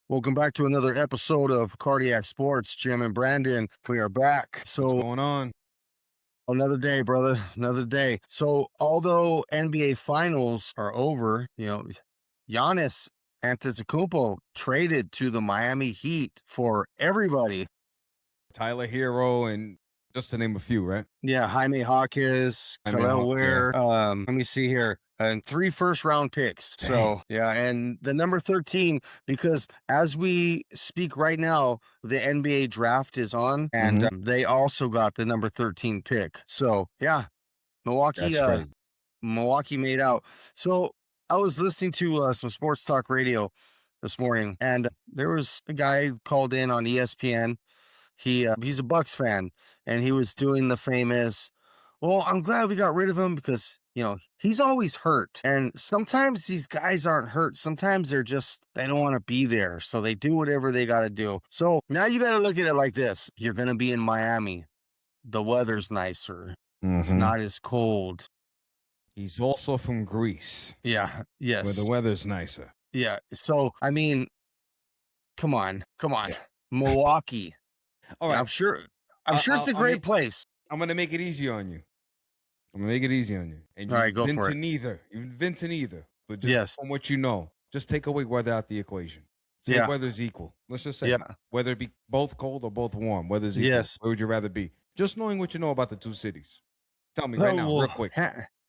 Welcome back to another episode of Cardiac Sports. Jim and Brandon, we are back. What's So going on? another day, brother, another day. So although NBA Finals are over, Giannis Antetokounmpo traded to the Miami Heat for everybody. Tyler Hero and just to name a few, right? Yeah, Jaime Hawkins, Jaime Khalil Hawk- Ware. Let me see here. And 3 first-round picks. Dang. So, yeah, and the number 13, because as we speak right now, the NBA draft is on, and they also got the number 13 pick. So, yeah, Milwaukee, That's crazy. Milwaukee made out. So, I was listening to some sports talk radio this morning, and there was a guy called in on ESPN. He's a Bucks fan, and he was doing the famous, well, I'm glad we got rid of him because, he's always hurt. And sometimes these guys aren't hurt. Sometimes they don't want to be there. So they do whatever they got to do. So now you got to look at it like this. You're going to be in Miami. The weather's nicer. It's not as cold. He's also from Greece, Yeah. where Yes. the weather's nicer. Yeah. So, I mean, come on. Yeah. Milwaukee. All right. I'm sure it's a great place. I'm gonna make it easy on you. And All right, you've go been for to it. neither. You've been to neither. But just Yes. from what you know, just take away weather out the equation. Say Yeah. weather's equal. Let's just say Yeah. whether it be both cold or both warm, weather's equal. Yes. Where would you rather be? Just knowing what you know about the two cities. Tell me right now, Well, real quick.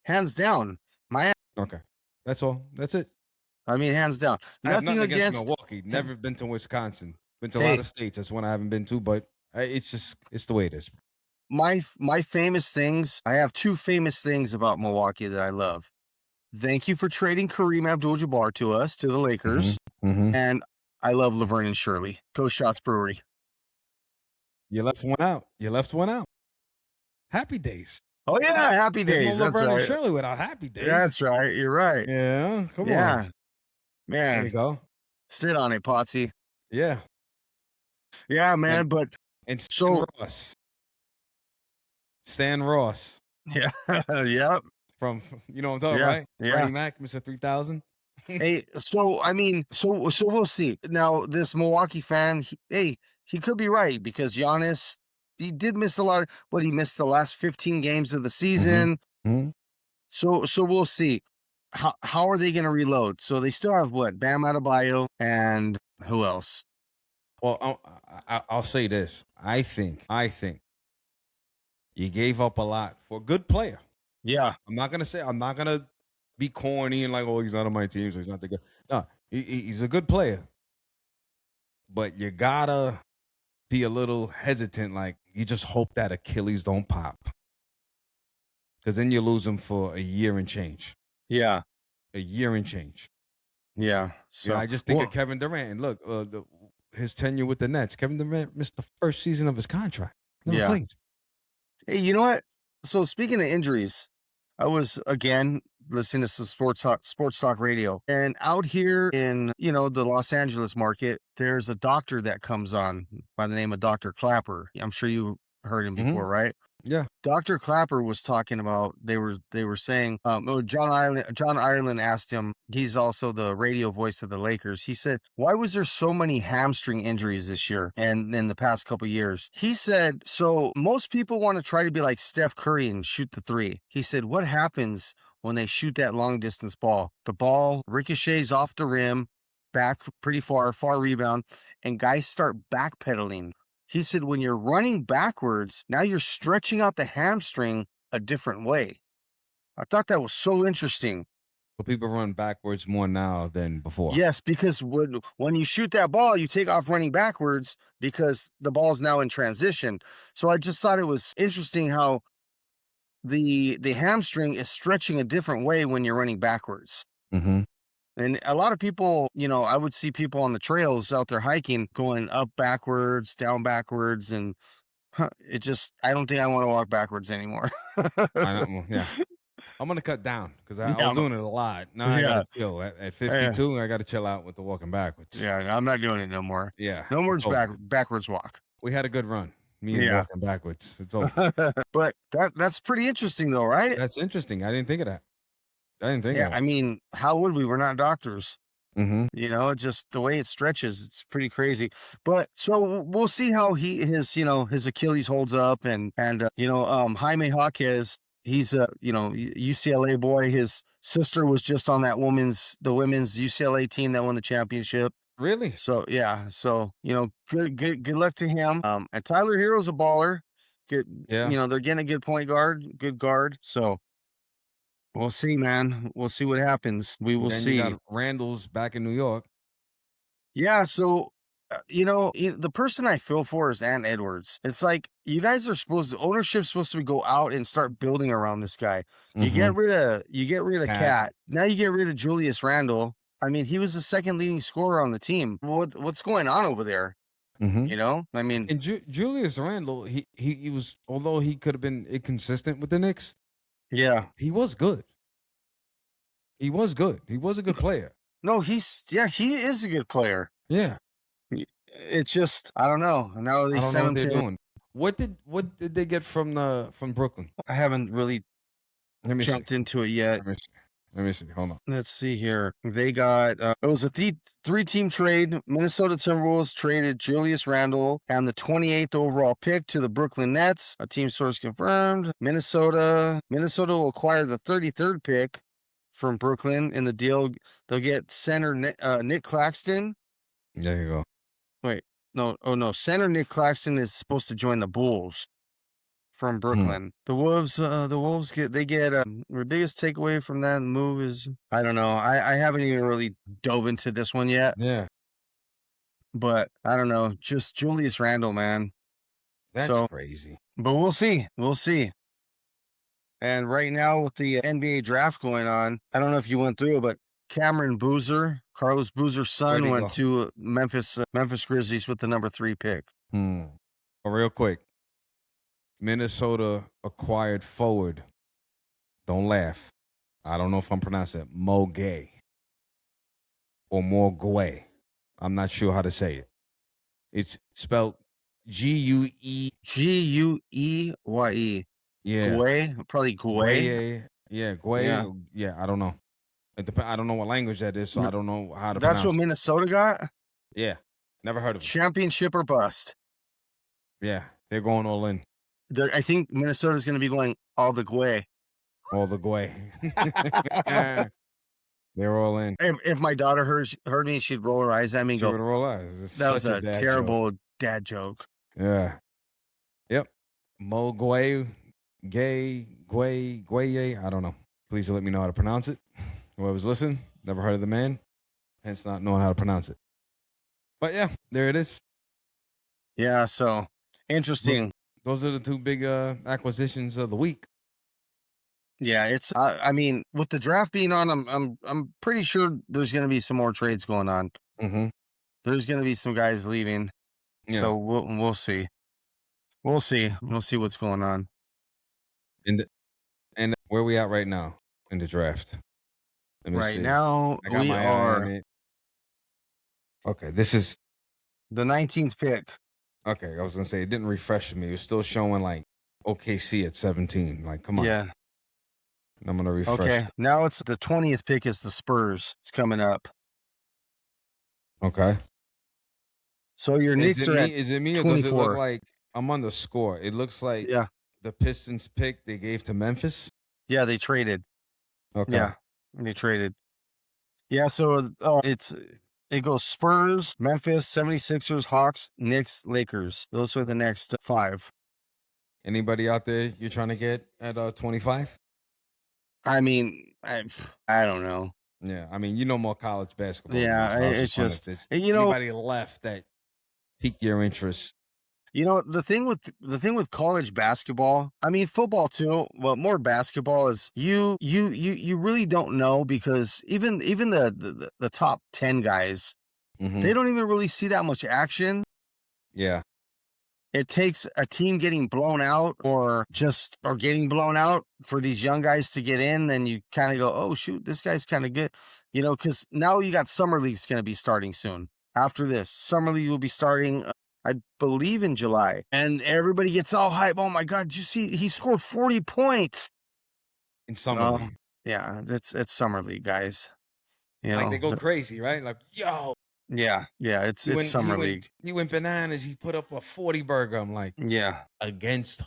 hands down. Miami. Okay. That's all. That's it. I mean, hands down. I have Nothing nothing against against. Milwaukee. Never been to Wisconsin. Been to a Hey. lot of states. That's one I haven't been to, but it's the way it is. My famous things. I have 2 famous things about Milwaukee that I love. Thank you for trading Kareem Abdul-Jabbar to us, to the Lakers. And I love Laverne and Shirley. Go Shots Brewery. You left one out. Happy Days. Oh, yeah. Happy There's days. no That's Laverne and right. Shirley without Happy Days. That's right. You're right. Yeah. Come Yeah. on. There you Man, go. sit on it, Potsy. Yeah. Yeah, man. But And So- Stan Ross yeah. Yep. from you know what I'm talking Yeah, right? yeah. Bernie Mac, Mr. 3000. Hey, so I mean, so we'll see. Now, this Milwaukee fan, he could be right because Giannis, he did miss a lot, but he missed the last 15 games of the season. Mhm. So we'll see. How are they going to reload? So they still have what? Bam Adebayo and who else? Well, I'll say this. I think you gave up a lot for a good player. Yeah, I'm not gonna be corny and like, oh, he's not on my team, so he's not the good. No, he's a good player, but you gotta be a little hesitant. Like, you just hope that Achilles don't pop, because then you lose him for a year and change. yeah, Yeah, So I just think well, of Kevin Durant. And look, his tenure with the Nets. Kevin Durant missed the first season of his contract. Never Yeah. played. Hey, you know what? So speaking of injuries, I was again listening to some sports talk radio, and out here in the Los Angeles market, there's a doctor that comes on by the name of Dr. Clapper. I'm sure you heard him before, right? Yeah. Dr. Clapper was talking about they were saying John Ireland asked him, he's also the radio voice of the Lakers. He said, why was there so many hamstring injuries this year and in the past couple years? He said, so most people want to try to be like Steph Curry and shoot the 3. He said, what happens when they shoot that long distance ball? The ball ricochets off the rim, back pretty far rebound, and guys start backpedaling. He said, when you're running backwards, now you're stretching out the hamstring a different way. I thought that was so interesting. But people run backwards more now than before. Yes, because when you shoot that ball, you take off running backwards because the ball is now in transition. So I just thought it was interesting how the hamstring is stretching a different way when you're running backwards. Mm-hmm. And a lot of people, I would see people on the trails out there hiking going up backwards, down backwards, and I don't think I want to walk backwards anymore. Yeah. I'm gonna cut down because I Yeah. was doing it a lot. Now I Yeah. gotta chill. At 52, I gotta chill out with the walking backwards. Yeah, I'm not doing it no more. Yeah. No more it's over. backwards walk. We had a good run. Me and Yeah. walking backwards. It's over. But that's pretty interesting though, right? That's interesting. I didn't think of that. Yeah, I mean, how would we? We're not doctors. Mhm. You know, just the way it stretches, it's pretty crazy. But so we'll see how his Achilles holds up, and Jaime Jaquez, he's a UCLA boy. His sister was just on the women's UCLA team that won the championship. Really? So yeah, so good luck to him. And Tyler Hero's a baller. Good, Yeah. they're getting a good point guard, good guard. So we'll see, man. We'll see what happens. We will Then you see. got Randall's back in New York. Yeah, so the person I feel for is Ant Edwards. It's like you guys are ownership's supposed to go out and start building around this guy. Mhm. You get rid of Cat. Cat. Now you get rid of Julius Randle. I mean, he was the second leading scorer on the team. What's going on over there? Mhm. I mean, And Julius Randle, he was, although he could have been inconsistent with the Knicks, yeah. he was good. He was good. He was a good player. No, he is a good player. Yeah. It's just I don't know. Now they I don't know sent what him they're to. doing. What did they get from Brooklyn? I haven't really Let me see. jumped into it yet. Let me see. Let me see. Hold on. Let's see here. They got it was a three-team trade. Minnesota Timberwolves traded Julius Randle and the 28th overall pick to the Brooklyn Nets. A team source confirmed. Minnesota will acquire the 33rd pick from Brooklyn in the deal. They'll get center Nick Claxton. There you go. Wait, no, oh no, center Nick Claxton is supposed to join the Bulls from Brooklyn. The Wolves get their biggest takeaway from that move is I don't know. I haven't even really dove into this one yet, Yeah. but I don't know. Just Julius Randle, man. That's So, crazy. but we'll see. We'll see. And right now with the NBA draft going on, I don't know if you went through it, but Cameron Boozer, Carlos Boozer's Where'd son, he went go? to Memphis Grizzlies with the number 3 pick. Oh, real quick. Minnesota acquired forward. Don't laugh. I don't know if I'm pronouncing it. Mogay or Morgue. I'm not sure how to say it. It's spelled G-U-E. Gueye. Yeah. Guay, probably Guay. Gueye. Yeah, Yeah. Gueye. Yeah, I don't know. I don't know what language that is, so I don't know how to That's what pronounce it. Minnesota got? Yeah. Never heard of it. Championship or bust. Yeah. They're going all in. I think Minnesota's going to be going all the way. All the Guay. They're all in. If my daughter heard me, she'd roll her eyes at me and She would go, roll eyes. It's that was such a dad joke. terrible dad joke. Yeah. Yep. Mo Guay, Guay. I don't know. Please let me know how to pronounce it. Whoever's listening, never heard of the man, hence not knowing how to pronounce it. But yeah, there it is. Yeah, so interesting. Those are the two big acquisitions of the week. Yeah, it's I mean, with the draft being on, I'm pretty sure there's going to be some more trades going on. Mm-hmm. There's going to be some guys leaving. Yeah. So we'll see. We'll see. We'll see what's going on. And where we at right now in the draft? Let me Right see. now, I got we my eye on are it. Okay, this is the 19th pick. okay. I was gonna say it didn't refresh me. It was still showing like OKC at 17. Like, come on. Yeah. And I'm gonna refresh. Okay. Now it's the 20th pick is the Spurs. It's coming up. Okay. So your Knicks are at Is it me or does it 24. look like I'm on the score? It looks like Yeah. the Pistons pick they gave to Memphis. Yeah, they traded. Okay. Yeah. They traded. Yeah, so it goes Spurs, Memphis, 76ers, Hawks, Knicks, Lakers. Those are the next 5. Anybody out there you're trying to get at 25? I mean, I don't know. Yeah, I mean, you know more college basketball. Yeah, than me, so I was it's wondering just if there's you know, anybody left that piqued your interest. the thing with college basketball, I mean football too, but more basketball is you really don't know because even the top 10 guys, Mhm. they don't even really see that much action. Yeah. It takes a team getting blown out or getting blown out for these young guys to get in. Then you kind of go, oh, shoot, this guy's kind of good. Because now you got Summer League's going to be starting soon. After this, Summer League will be starting, I believe, in July. And everybody gets all hype. Oh, my God, did you see he scored 40 points? In summer league. Yeah, it's Summer League, guys. You Like, know, they go crazy, right? Like, "Yo, yeah, yeah, it's summer league. he went bananas. He put up a 40 burger." I'm like, Yeah, "Against."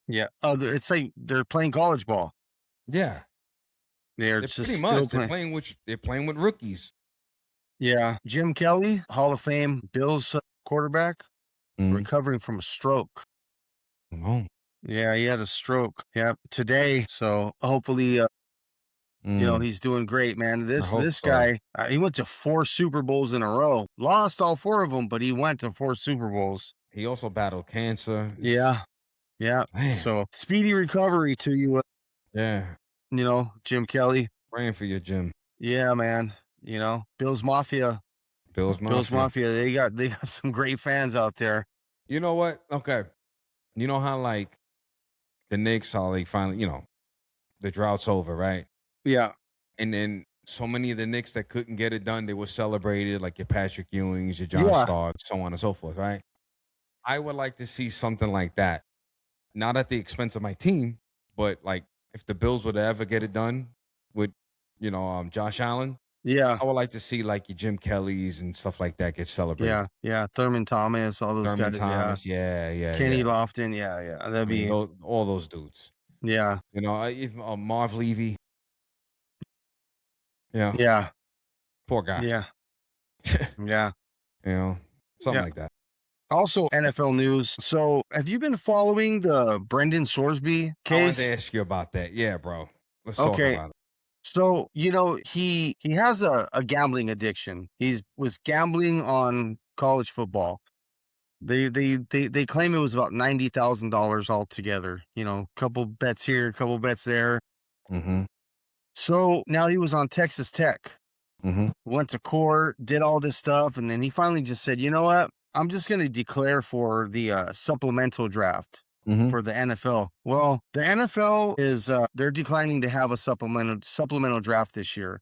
yeah. Oh, it's like they're playing college ball. Yeah. They're They're just pretty still much playing. they're playing with rookies. Yeah, Jim Kelly, Hall of Fame, Bills quarterback, Mhm. recovering from a stroke. Oh. Yeah, he had a stroke. Yeah, today. So hopefully, Mm, he's doing great, man. I This hope this so. guy, he went to 4 Super Bowls in a row. Lost all 4 of them, but he went to 4 Super Bowls. He also battled cancer. It's Yeah, yeah. man, So speedy recovery to you, yeah. Jim Kelly. Praying for you, Jim. Yeah, man. Bills Mafia, Bills Bills Mafia. Mafia. They got some great fans out there. You know what? Okay. You know how, like, the Knicks, how they finally, the drought's over, right? Yeah, And then so many of the Knicks that couldn't get it done, they were celebrated, like your Patrick Ewings, your John yeah, Starks, so on and so forth, right? I would like to see something like that, not at the expense of my team, but like if the Bills were to ever get it done with, Josh Allen, yeah, I would like to see like your Jim Kellys and stuff like that get celebrated. yeah, yeah. Thurman Thomas, all those Thurman guys. Yeah, Thomas, yeah, yeah, Kenny yeah. Lofton. Yeah, yeah. I That'd mean, be. all those dudes. Yeah, Even Marv Levy, yeah, yeah, poor guy, yeah, yeah, you know, something yeah. like that. Also, NFL news. So, have you been following the Brendan Sorsby I wanted to case? ask you about that. Yeah, bro. Let's talk Okay, about it. so he has a gambling addiction. He was gambling on college football. They claim it was about $90,000 altogether. Couple bets here, couple bets there. Mhm, So now he was on Texas Tech. mhm, Went to court, did all this stuff, and then he finally just said, "You know what? I'm just going to declare for the supplemental draft mhm. for the NFL." Well, the NFL is they're declining to have a supplemental draft this year.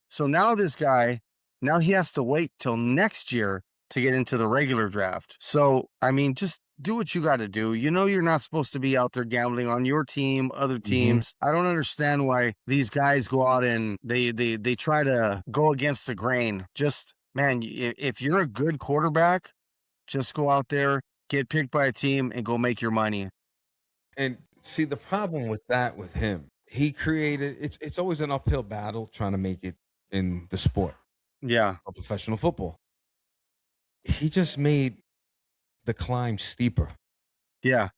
So now this guy, now he has to wait till next year to get into the regular draft. So, I mean, just do what you got to do. You're not supposed to be out there gambling on your team, other Mhm. teams. I don't understand why these guys go out and they try to go against the grain. Just man, if you're a good quarterback, just go out there, get picked by a team and go make your money. And see, the problem with that with him, he created it's always an uphill battle trying to make it in the sport Yeah. of professional football. He just made the climb steeper. Yeah.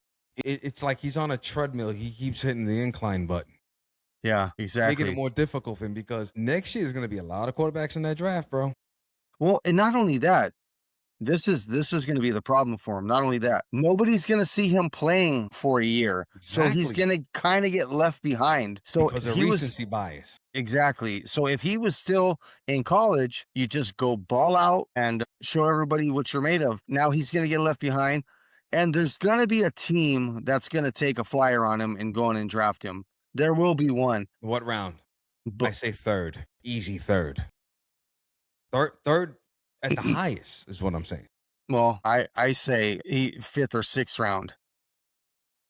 It's like he's on a treadmill. He keeps hitting the incline button, Yeah, making it exactly. more difficult for him because next year is going to be a lot of quarterbacks in that draft, bro. Well, and not only that, this is gonna be the problem for him. Not only that, nobody's gonna see him playing for a year, so he's Exactly. gonna kinda get left behind. So Because if of he was recency bias. exactly. So if he was still in college, you just go ball out and show everybody what you're made of. Now he's gonna get left behind, and there's gonna be a team that's gonna take a flyer on him and go in and draft him. There will be one, What round? I but say third. Easy third. Third at the highest is what I'm saying. well, I say 5th or 6th round.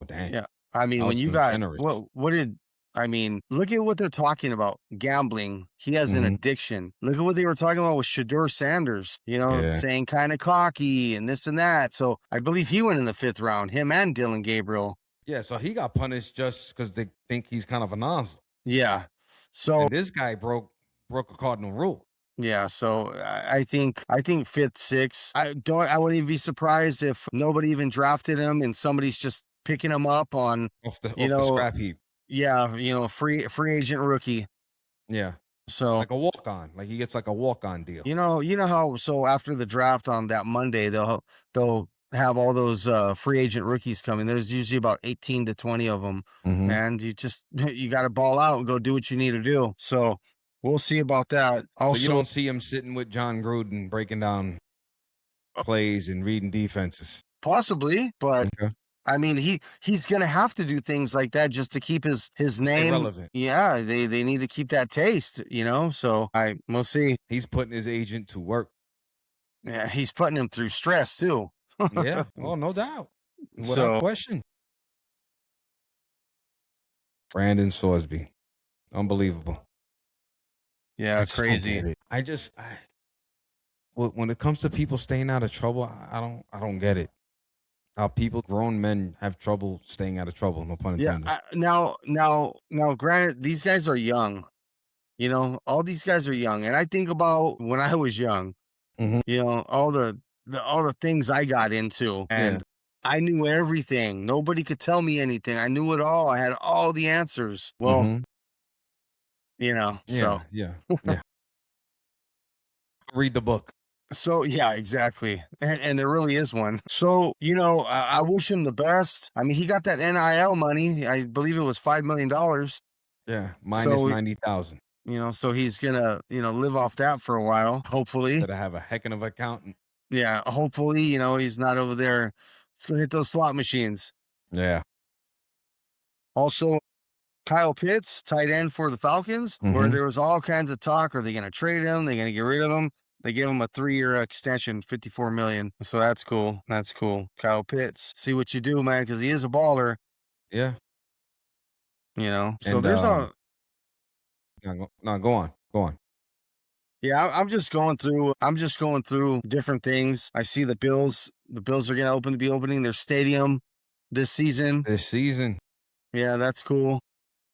Oh, dang. Yeah. I mean, I was when you being got generous. what did I mean, look at what they're talking about. Gambling. He has an Mhm. addiction. Look at what they were talking about with Shadur Sanders, Yeah. saying kind of cocky and this and that. So I believe he went in the 5th round, him and Dylan Gabriel. Yeah, so he got punished just because they think he's kind of a nozzle. Yeah. So And this guy broke a cardinal rule yeah, so I think 5th, 6th. I wouldn't even be surprised if nobody even drafted him and somebody's just picking him up on, you off the know, scrap heap. yeah, free agent rookie. Yeah. So Like a walk on. Like he gets like a walk on deal. You know how so after the draft on that Monday, they'll have all those free agent rookies coming. There's usually about 18 to 20 of them. Mhm. Man, you just you got to ball out and go do what you need to do. So we'll see about that. So you Also, don't see him sitting with John Gruden breaking down plays and reading defenses. possibly, but Okay. I mean he's gonna have to do things like that just to keep his Stay name. relevant. Yeah, they need to keep that taste. So we'll see. He's putting his agent to work. Yeah, he's putting him through stress too. Yeah. Oh, no doubt. Without So question. Brandon Sorsby. Unbelievable. Yeah, I just don't crazy. get it. When it comes to people staying out of trouble, I don't get it. How people, grown men, have trouble staying out of trouble. No pun Yeah, intended. now, granted, these guys are young. You know, all these guys are young, and I think about when I was young. Mhm. You know, all the things I got into, Yeah. and I knew everything. Nobody could tell me anything. I knew it all. I had all the answers. Well, Mhm. you know, Yeah, yeah, yeah. Read the book. yeah, exactly. And there really is one. So, you know, I wish him the best. I mean, he got that NIL money. I believe it was $5 million. Yeah, minus So, 90,000. you know, so he's gonna, you know, live off that for a while, hopefully. Better have a heckin' of accountant. Yeah, hopefully, you know, he's not over there. It's gonna hit those slot machines. Yeah. Also, Kyle Pitts, tight end for the Falcons, where Mhm. there was all kinds of talk. Are they going to trade him? They going to get rid of him? They gave him a 3-year extension, 54 million. So that's cool. That's cool. Kyle Pitts, see what you do, man, because he is a baller. Yeah. You know. So And, there's a no, go on. Go on. yeah. I'm just going through. I'm just going through different things. I see the Bills. The Bills are going to be opening their stadium this season. This season, Yeah, that's cool.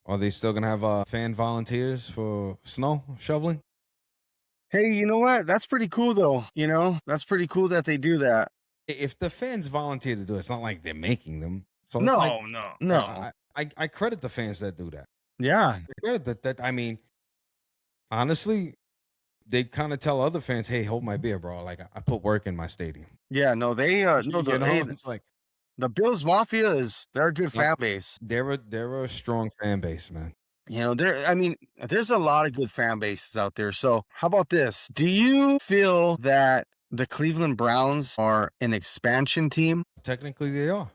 are they still gonna have, fan volunteers for snow shoveling? Hey, you know what? That's pretty cool, though. You know, that's pretty cool that they do that. If the fans volunteer to do it, it's not like they're making them. So it's like, No, no, no. I credit the fans that do that. Yeah, I credit that I mean, honestly, they kinda tell other fans, "Hey, hold my beer, bro. Like, I put work in my stadium." yeah, no, they, no, You hey, know? It's like, the Bills Mafia they're a good like, fan base. they're a strong fan base, man. You know, I mean, there's a lot of good fan bases out there. So, how about this? Do you feel that the Cleveland Browns are an expansion team Technically, they are.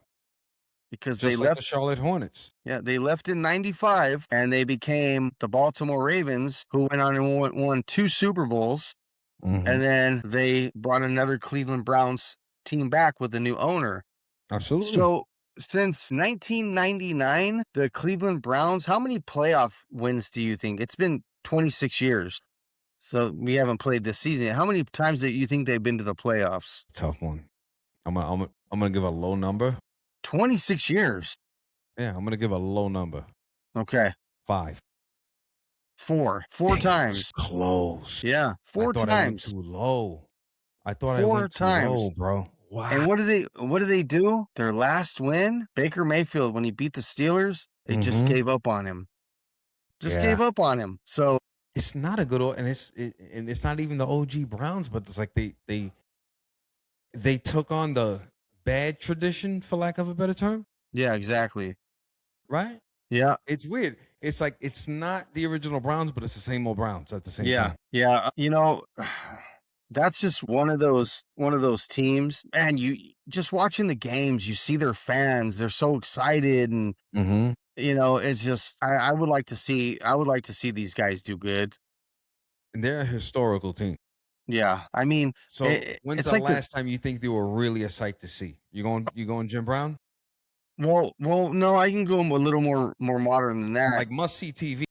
because they Just like the left? Charlotte Hornets. Yeah, they left in '95 and they became the Baltimore Ravens, who went on and won 2 Super Bowls. Mhm. And then they brought another Cleveland Browns team back with a new owner. Absolutely. So since 1999, the Cleveland Browns, how many playoff wins do you think? It's been 26 years. So we haven't played this season. How many times do you think they've been to the playoffs? Tough one. I'm gonna give a low number. 26 years. Yeah, I'm gonna give a low number. Okay. 5. Four Dang, I was times. close. Yeah. I Four thought I went times. too low. I thought I Four went too low, times. bro. Wow. And what do they do? Their last win, Baker Mayfield, when he beat the Steelers, they just Mhm. gave up on him. Just Yeah. gave up on him. So It's not a good and it's not even the OG Browns, but it's like they took on the bad tradition, for lack of a better term, yeah, exactly. right? Yeah. It's weird. It's like it's not the original Browns, but it's the same old Browns at the same Yeah, time. yeah, you know, that's just one of those teams, and you just watching the games, you see their fans, they're so excited, and, Mhm. you know, it's just I would like to see these guys do good. And they're a historical team. Yeah, I mean, So, when's it's the like the last time you think they were really a sight to see? You going Jim Brown? no, I can go a little more modern than that. Like must-see TV.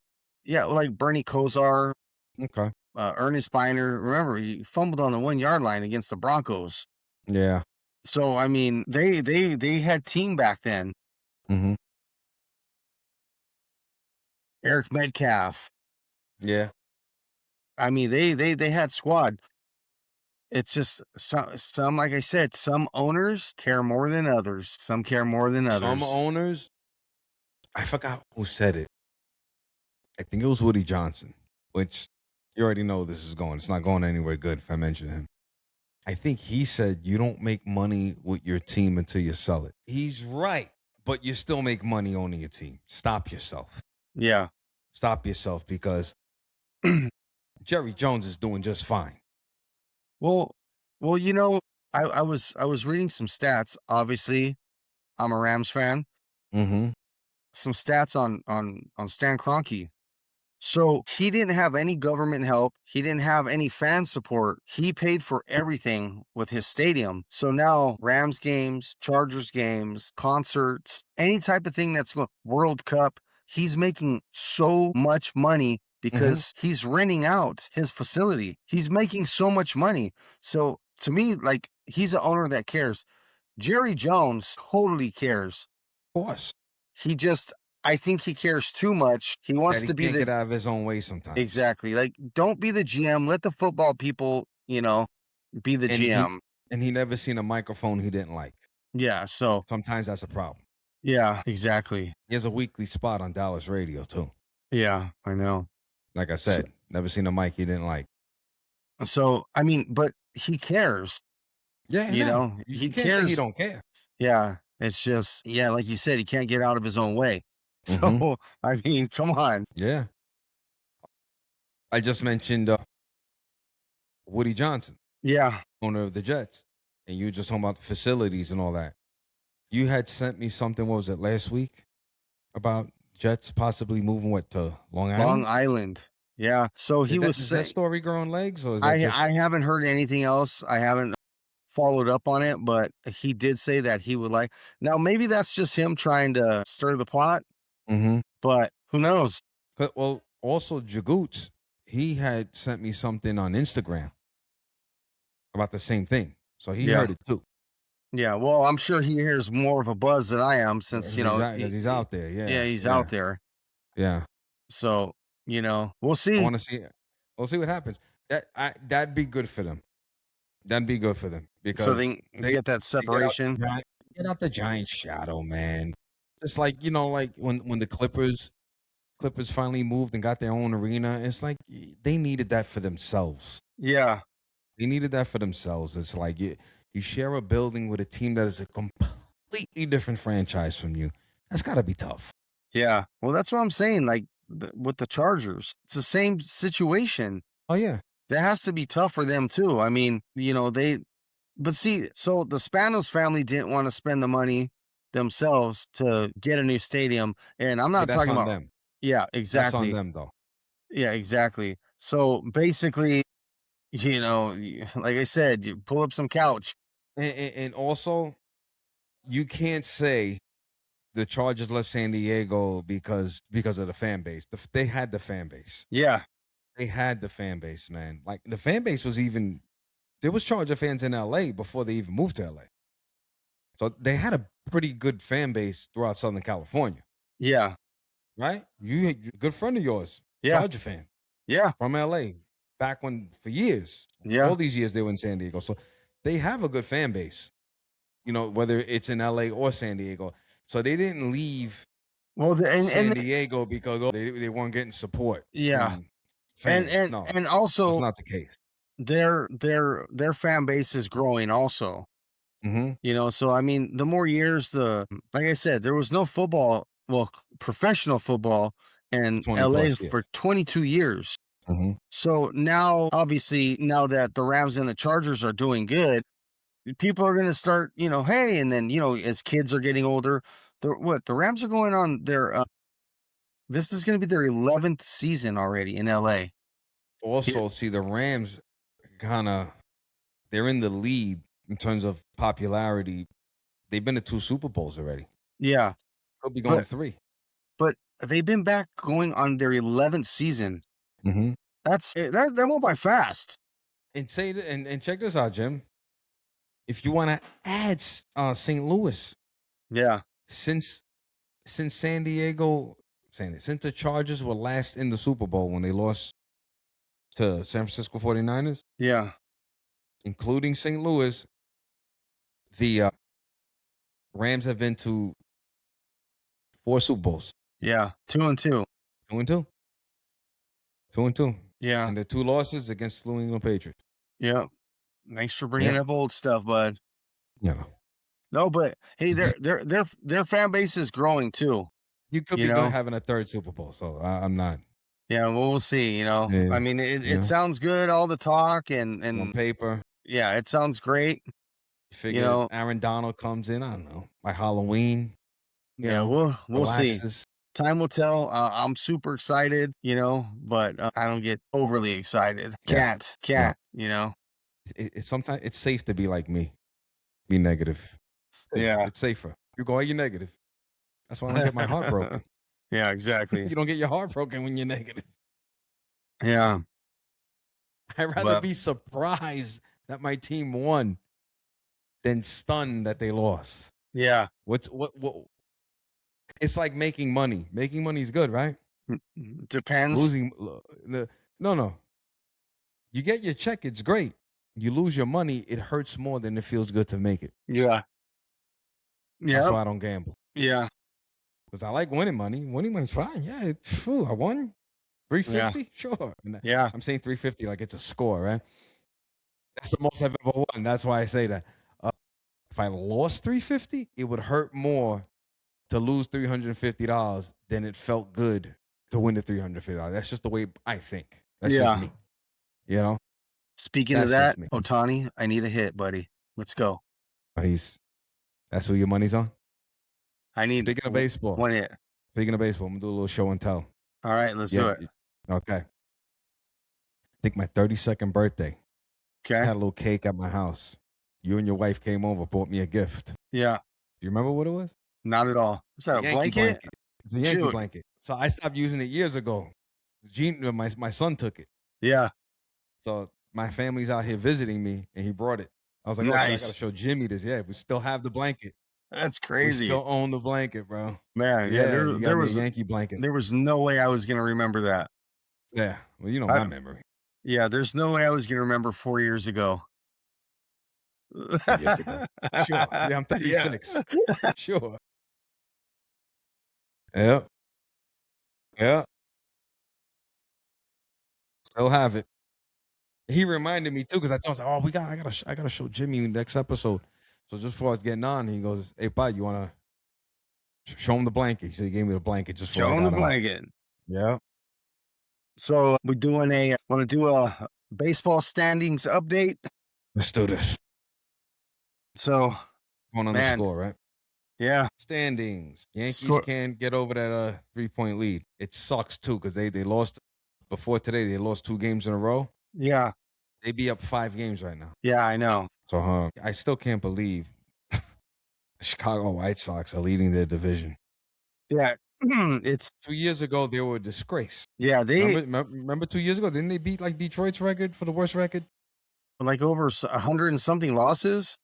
Yeah, like Bernie Kosar, Okay. Ernest Biner, remember, he fumbled on the 1-yard line against the Broncos. Yeah. So, I mean, they had team back then. Mhm. Eric Metcalf. Yeah. I mean, they had squad. It's just some like I said, some owners care more than others. Some care more than Some others. owners, I forgot who said it. I think it was Woody Johnson, which you already know this is going. It's not going anywhere good if I mention him. I think he said you don't make money with your team until you sell it. He's right, but you still make money owning a team. Stop yourself. Yeah. Stop yourself because Jerry Jones is doing just fine. Well, you know, I was reading some stats. Obviously, I'm a Rams fan. Mhm. Some stats on Stan Kroenke. So he didn't have any government help. He didn't have any fan support. He paid for everything with his stadium. So now Rams games, Chargers games, concerts, any type of thing that's going World Cup, he's making so much money Mhm. because he's renting out his facility. He's making so much money. So to me, like, he's an owner that cares. Jerry Jones totally cares. Of course. He just, I think he cares too much. He That wants he to be can't the get out of his own way sometimes. exactly, like, don't be the GM. Let the football people, be the And he GM. and he never seen a microphone he didn't like. Yeah. So Sometimes that's a problem. yeah, exactly. He has a weekly spot on Dallas radio too. Yeah, I know. Like I So, said, never seen a mic he didn't like. I mean, but he cares. Yeah, no. You He can't say he cares. don't care. Yeah, it's just, yeah, like you said, he can't get out of his own way. Mhm. So, I mean, come on. Yeah. I just mentioned, Woody Johnson, Yeah, owner of the Jets, and you were just talking about facilities and all that. You had sent me something, what was it, last week? About Jets possibly moving what, to Long Long Island? Island. Yeah. So he was Is that saying, story growing legs, or is that just I haven't heard anything else. I haven't followed up on it, but he did say that he would like, now maybe that's just him trying to stir the pot, Mhm. but who knows? Well, also Jagoots, he had sent me something on Instagram about the same thing. So he Yeah. heard it too. Yeah. Well, I'm sure he hears more of a buzz than I am since, Because he's out there. yeah, Yeah. he's out Yeah. there. Yeah. So, we'll I see. want to see it. We'll see what happens. That'd be good for them. That'd be good for them So because they can get that they get out separation. get out the giant shadow, man. Just like, like when the Clippers finally moved and got their own arena, it's like they needed that for themselves. Yeah. They needed that for themselves. It's like you share a building with a team that is a completely different franchise from you. That's got to be tough. Yeah. Well, that's what I'm saying. Like with the Chargers, it's the same situation. Oh yeah. That has to be tough for them too. I mean, but see, so the Spanos family didn't want to spend the money themselves to get a new stadium. And I'm Yeah, not that's talking on about, them. yeah, That's on exactly. them though. Yeah, exactly. So basically, like I said, you pull up some couch. And also, you can't say the Chargers left San Diego because of the fan base. They had the fan base. Yeah. They had the fan base, man. Like the fan base was even there was Charger fans in LA before they even moved to LA. So they had a pretty good fan base throughout Southern California, Yeah. right? You good friend of yours, Yeah. Charger fan Yeah. from LA, back when for years, Yeah. all these years they were in San Diego. So they have a good fan base, whether it's in LA or San Diego. So they didn't leave Well, San Diego because they weren't getting support yeah. from And fans. No, that's also not the case. their fan base is growing also. Mhm. So I mean, the more years, like I said, there was no football, well, professional football in 20 LA plus years. for 22 years. Mhm. So now, obviously, now that the Rams and the Chargers are doing good, people are going to start, hey, and then, as kids are getting older, the Rams are going on this is going to be their 11th season already in LA. Also, see the Rams kinda they're in the lead in terms of popularity. They've been to 2 Super Bowls already. Yeah. They'll be going to But, 3. but they've been back going on their 11th season. Mhm. That went by fast. And say th and check this out, Jim. If you wanna add St. Louis, Yeah. since San Diego since the Chargers were last in the Super Bowl when they lost to San Francisco 49ers, Yeah. including St. Louis, the, Rams have been to 4 Super Bowls. Yeah. 2-2. 2 and 2. 2 and 2. Yeah. And the 2 losses against the New England Patriots. Yep. Thanks for bringing Yeah. up old stuff, bud. Yeah. No, but hey, their fan base is growing too. You could You be know. having a 3rd Super Bowl, so I'm not. Yeah. Well, we'll see. I Yeah. mean, it Yeah. sounds good, all the talk, On and paper, yeah, it sounds great. you You figure know. Aaron Donald comes in, I don't know, by Halloween, Yeah. We'll see. relaxes. Time will tell. I'm super excited. But I don't get overly excited. Yeah. No. Cat. It's sometimes it's safe to be like me. Be negative. Safe. Yeah. It's safer. You go, "Oh, you're negative." That's why I don't get my heart broken. Yeah. Exactly. You don't get your heart broken when you're negative. Yeah, I'd rather but be surprised that my team won than stunned that they lost. yeah, What it's like making money. Making money is good, right? depends. Losing no. You get your check, it's great. You lose your money, it hurts more than it feels good to make it. Yeah, That's yeah, why I don't gamble. yeah, Because I like winning money. Winning money's fine. Yeah, phew, I won yeah, 350. Sure. yeah, I'm saying 350 like it's a score, right? That's the most I've ever won. That's why I say that. Uh, if I lost 350, it would hurt more to lose $350 than it felt good to win the $350. That's just the way I think. That's just yeah. me. You know, Speaking of that's just that, me. Otani, I need a hit, buddy. Let's go. He's that's who your money's on. I need Speaking of baseball, one hit. speaking of baseball, I'm gonna do a little show and tell. All right, let's do Yeah. it. Okay. I think my 32nd birthday. I Okay. had a little cake at my house. You and your wife came over, bought me a gift. Do Yeah, you remember what it was? not at all. Is that A a Yankee blanket? blanket. It's a Yankee Shoot. blanket. So I stopped using it years ago. My son took it. Yeah, So my family's out here visiting me, and he brought it. I was like, okay, I gotta nice. show Jimmy this. Yeah, we still have the blanket. That's We crazy. still own the blanket, bro. Man, yeah, Yeah, you got there me a was Yankee blanket. there was no way I was gonna remember that. Yeah. Well, you know I, my memory. yeah, there's no way I was gonna remember 4 years ago. 4 years ago. Sure. Yeah, I'm Yeah. 36. Sure. Yeah. Yeah. Still have it. He reminded me too because I told him, "Oh, I gotta show Jimmy next episode." So just before I was getting on, he goes, "Hey, Pa, you wanna show him the blanket?" So he gave me the blanket just before I Show 'em the got on. blanket. Yeah, So we doing a want to do a baseball standings update. let's do this. So Going on the man, score, right? yeah, Standings. Yankees score. can't get over that 3-point lead. It sucks too because they lost before today. They lost 2 games in a row. Yeah, They be up 5 games right now. yeah, I know. So I still can't believe the Chicago White Sox are leading their division. Yeah, it's 2 years ago, they were a disgrace. yeah. They Remember 2 years ago? Didn't they beat like Detroit's record for the worst record? like over 100 and something losses.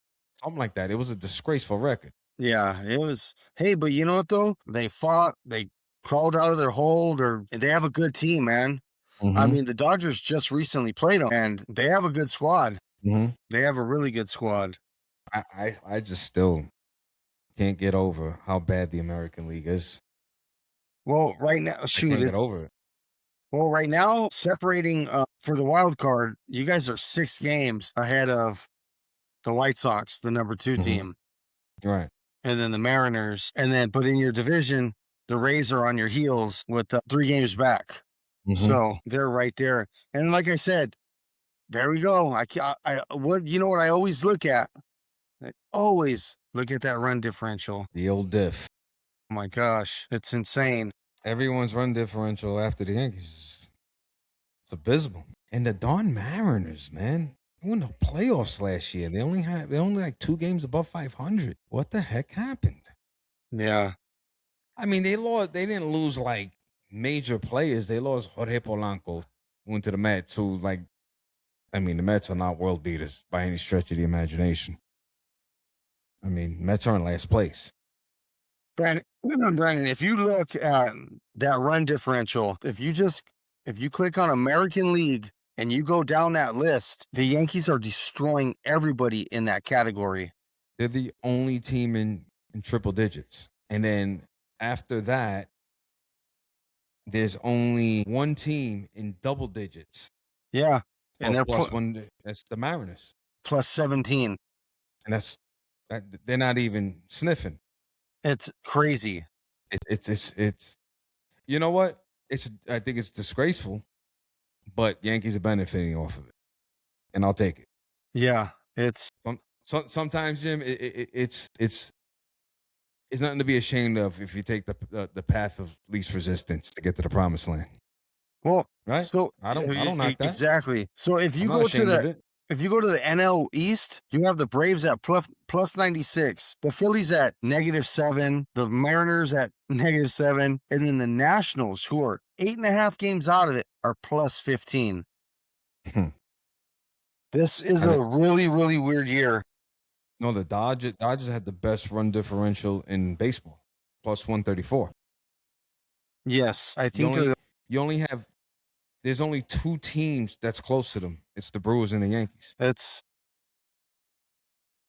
Something like that. It was a disgraceful record. Yeah, it was. Hey, but you know what though? They fought. They crawled out of their hole. They have a good team, man. I Mm-hmm. mean, the Dodgers just recently played them, and they have a good squad. Mm-hmm. They have a really good squad. I just still can't get over how bad the American League is. Well, right now, I shoot, can't get it's over it. well, right now, separating for the wild card, you guys are 6 games ahead of the White Sox, the number 2 Mm-hmm. team, Right. and then the Mariners, and then but in your division, the Rays are on your heels with 3 games back. Mm-hmm. So they're right there. And like I said, there we go. What you know what I always look at? I always look at that run differential. The old diff. Oh my gosh, it's insane. Everyone's run differential after the Yankees. It's abysmal. And the Darn Mariners, man. They won the playoffs last year. They only like 2 games above 500. What the heck happened? Yeah. I mean, they didn't lose like major players. They lost Jorge Polanco, went to the Mets, who the Mets are not world beaters by any stretch of the imagination. I mean, Mets are in last place. Brandon, if you look at that run differential, if you click on American League and you go down that list, the Yankees are destroying everybody in that category. They're the only team in triple digits. And then after that, there's only one team in double digits. Yeah. And they're plus one. That's the Mariners. plus 17. And they're not even sniffing. It's crazy. It's you know what? I think it's disgraceful, but Yankees are benefiting off of it, and I'll take it. Yeah, it's sometimes, Jim, it's nothing to be ashamed of if you take the path of least resistance to get to the promised land. well, Right? so I don't knock that. exactly. So if you I'm not go to ashamed of it. if you go to the NL East, you have the Braves at plus 96, the Phillies at -7, the Mariners at -7, and then the Nationals, who are 8.5 games out of it are plus 15. Hmm. This is I a think really, really weird year. no, the Dodgers had the best run differential in baseball, plus 134. Yes, I You think only you only have there's only 2 teams that's close to them. It's the Brewers and the Yankees. it's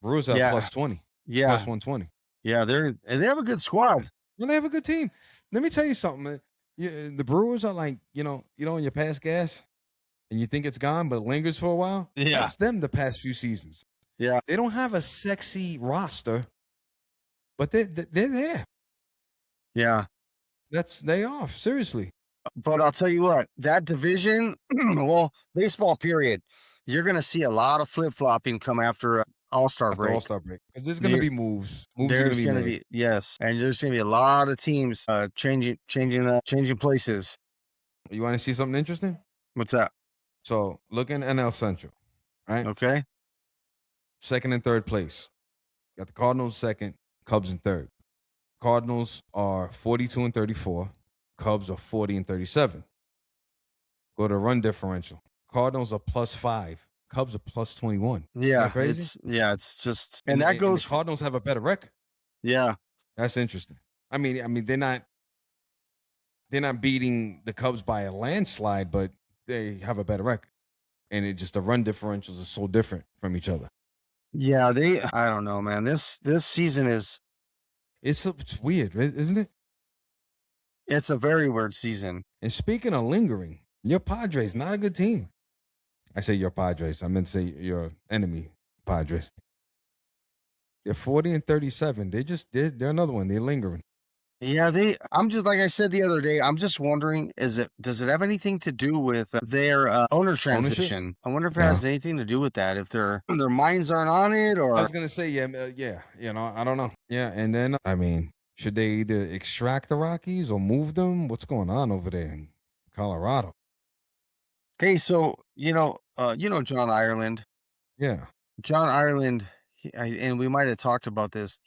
Brewers are yeah, plus 20, plus yeah, 120. yeah. They have a good squad. Well, they have a good team. Let me tell you something, man. The Brewers are like, when you pass gas and you think it's gone, but it lingers for a while. Yeah, That's them the past few seasons. yeah, They don't have a sexy roster, but they're there. yeah. They are seriously But I'll tell you what, that division, well, baseball period, you're gonna see a lot of flip flopping come after All-Star after All break. Star break because there's gonna There, be moves. Moves are gonna there's be gonna made. be yes, and there's gonna be a lot of teams changing places. You want to see something interesting? What's that? So look in NL Central, right? Okay. Second and third place. Got the Cardinals second, Cubs in third. Cardinals are 42 and 34. Cubs are 40 and 37. Go to run differential. Cardinals are plus 5. Cubs are plus 21. Isn't that crazy? It's just, and And, that and the goes, Cardinals have a better record. yeah, That's interesting. I mean they're not beating the Cubs by a landslide, but they have a better record. And it just the run differentials are so different from each other. yeah. I don't know, man. This season It's weird, isn't it? it's a very weird season. And speaking of lingering, your Padres not a good team. I say your Padres. I meant to say your enemy Padres. They're 40 and 37. They're another one. They're lingering. Yeah, I'm just like I said the other day. I'm just wondering, does it have anything to do with their owner Ownership? transition? I wonder if it No. has anything to do with that. If their minds aren't on it, I or was gonna say, yeah. I don't know. Yeah, and then I mean, should they either extract the Rockies or move them? What's going on over there in Colorado? hey, so John Ireland. Yeah. John Ireland, and we might have talked about this.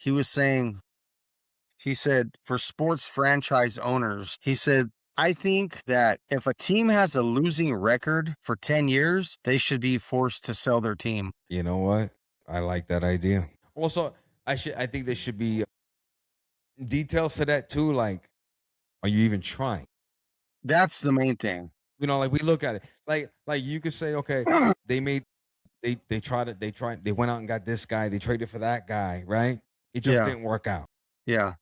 He said, for sports franchise owners, he said, I think that if a team has a losing record for 10 years, they should be forced to sell their team. You know what? I like that idea. Also, I think there should be details to that too. Like, are you even trying? That's the main thing. Like we look at it. Like you could say, okay, they made they went out and got this guy, they traded for that guy, right? It just Yeah, didn't work out. yeah.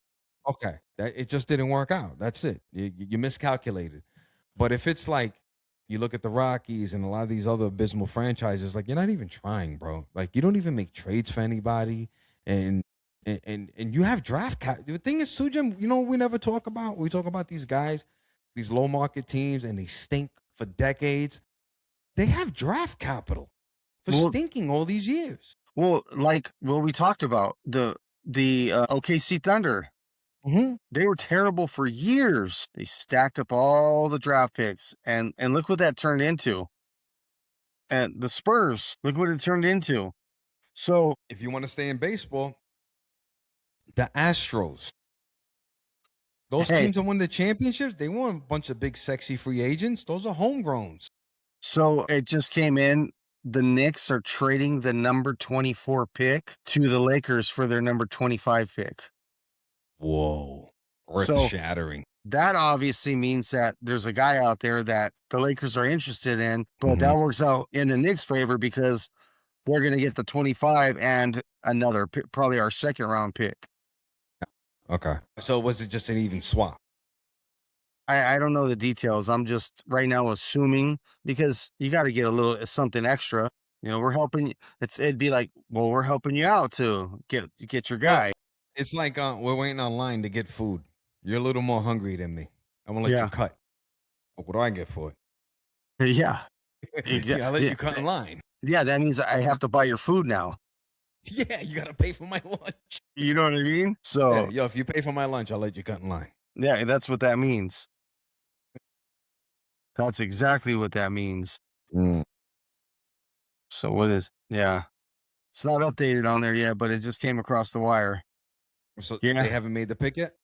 Okay. It just didn't work out. That's it. You miscalculated. But if it's like you look at the Rockies and a lot of these other abysmal franchises, like you're not even trying, bro. Like you don't even make trades for anybody, and and you have draft cap. The thing is, Sujim, we never talk about. We talk about these guys, these low market teams, and they stink for decades. They have draft capital for Well, stinking all these years. like what we talked about, the OKC Thunder. Mm-hmm. They were terrible for years. They stacked up all the draft picks, and look what that turned into. And the Spurs, look what it turned into. So, If you want to stay in baseball, the Astros. Those hey, teams that won the championships, they weren't a bunch of big, sexy free agents. Those are homegrowns. so it just came in. The Knicks are trading the number 24 pick to the Lakers for their number 25 pick. Whoa. Earth So shattering. that obviously means that there's a guy out there that the Lakers are interested in, but Mhm. that works out in the Knicks' favor because they're going to get the 25 and another, probably our second round pick. Okay. So was it just an even swap? I don't know the details. I'm just right now assuming because you got to get a little something extra. We're helping. It'd be like, well, we're helping you out to get your Well, guy. it's like we're waiting online to get food. You're a little more hungry than me. I'm gonna let you Yeah, cut. What do I get for yeah, it? Yeah, I'll let yeah, you cut in line. yeah. That means I have to buy your food now. Yeah, you gotta pay for my lunch. You know what I mean? Yeah, So yo, if you pay for my lunch, I'll let you cut in line. yeah, that's what that means. That's exactly what that means. Mm. So what is? Yeah, it's not updated on there yet, but it just came across the wire. So they Yeah, haven't made the pick yet?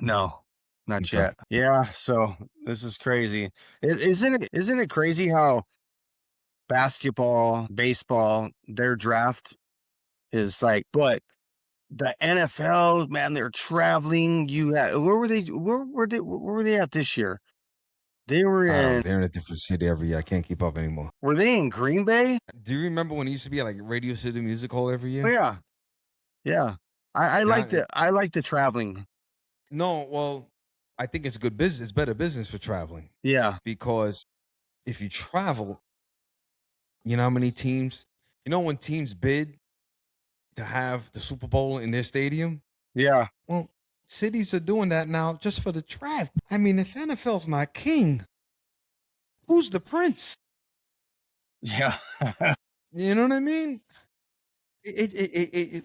no. Not Okay. yet. Yeah, so this is crazy. Isn't it crazy how basketball, baseball, their draft is like, but the NFL, man, they're traveling. Where were they? Where were they at this year? They were I don't know. in. They're in a different city every year. I can't keep up anymore. Were they in Green Bay? Do you remember when it used to be like Radio City Music Hall every Oh year? yeah, yeah. I Now, like the I like the traveling. no, well, I think it's good business. It's better business for traveling Yeah, because if you travel, you know how many teams, you know, when teams bid to have the Super Bowl in their stadium, yeah, well, cities are doing that now just for the draft. I mean, if NFL's not king, who's the prince? yeah, You know what I mean?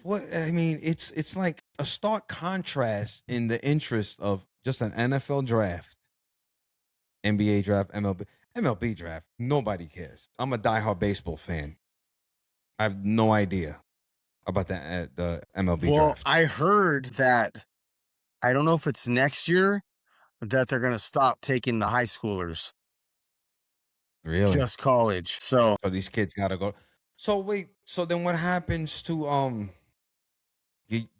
What I mean, it's like a stark contrast in the interest of just an NFL draft, NBA draft, MLB draft. Nobody cares. I'm a diehard baseball fan. I have no idea about the MLB Well, draft. I heard that I don't know if it's next year that they're gonna stop taking the high schoolers, Really? just college. So, So these kids gotta go. So wait. So then, what happens to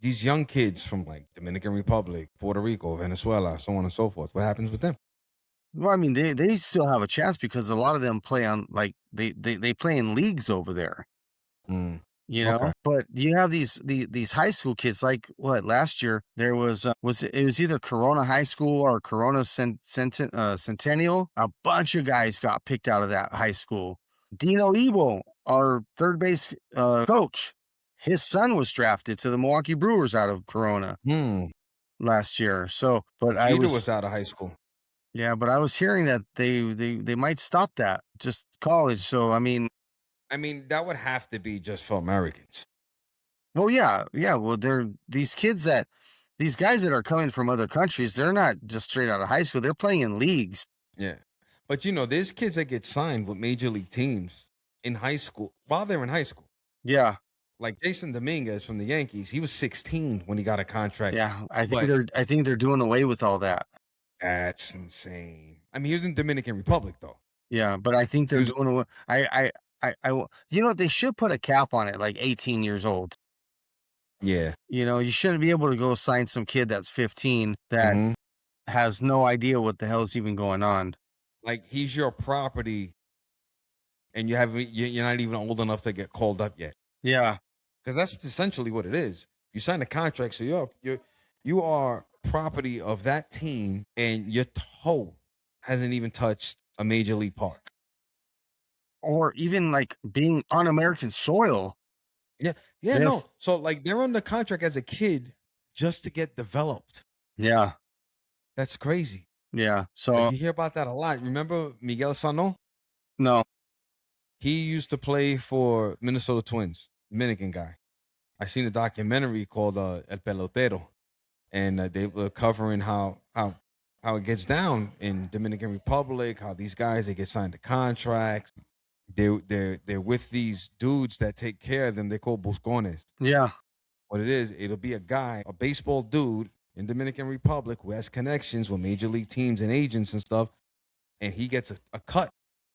these young kids from like Dominican Republic, Puerto Rico, Venezuela, so on and so forth? What happens with them? well, I mean, they still have a chance because a lot of them play on like they play in leagues over there. Mm, You okay. know, but you have these high school kids like what last year there was either Corona High School or Corona Centennial. A bunch of guys got picked out of that high school. Dino Evil, our third base coach, his son was drafted to the Milwaukee Brewers out of Corona Hmm. last year. So, but I Jeter was was out of high school. yeah, but I was hearing that they might stop that just college. So I mean, I mean, that would have to be just for Americans. well, yeah, yeah. Well, they're these guys that are coming from other countries. They're not just straight out of high school. They're playing in leagues. Yeah. But you know, there's kids that get signed with major league teams in high school while they're in high school. Yeah, Like Jason Dominguez from the Yankees, he was 16 when he got a contract. yeah. But I think they're doing away with all that. that's insane. I mean, he was in Dominican Republic though. Yeah, but I think He they're was, doing away. You know, they should put a cap on it, like 18 years old. yeah. You know, you shouldn't be able to go sign some kid that's 15 that Hmm. has no idea what the hell's even going on. Like he's your property, and you're not even old enough to get called up yet. Yeah, Because that's essentially what it is. You sign a contract, so you are property of that team, and your toe hasn't even touched a major league park. or even like being on American soil. Yeah, yeah, If no. So like they're on the contract as a kid just to get developed. yeah, That's crazy. yeah. Like So you hear about that a lot. Remember Miguel Sano? no, He used to play for Minnesota Twins, Dominican guy. I seen a documentary called El Pelotero, and they were covering how it gets down in Dominican Republic, how these guys they get signed to contracts. They're with these dudes that take care of them. They call buscones. yeah, What it is, it'll be a guy, a baseball dude in Dominican Republic who has connections with major league teams and agents and stuff, and he gets a cut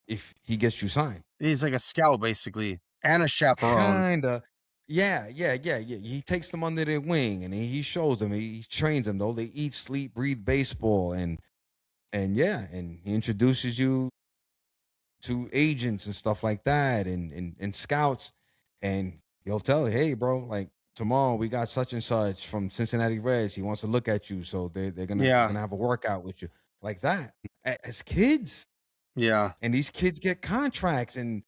if he gets you signed. he's like a scout basically and a chaperone. Kinda. Yeah, yeah, yeah, yeah. He takes them under their wing and he shows them, he trains them though. They eat, sleep, breathe baseball and yeah, and he introduces you to agents and stuff like that and scouts and he'll tell you, hey bro, like tomorrow we got such and such from Cincinnati Reds. He wants to look at you. So they're Yeah, gonna have a workout with you. Like that. As kids. yeah. And these kids get contracts and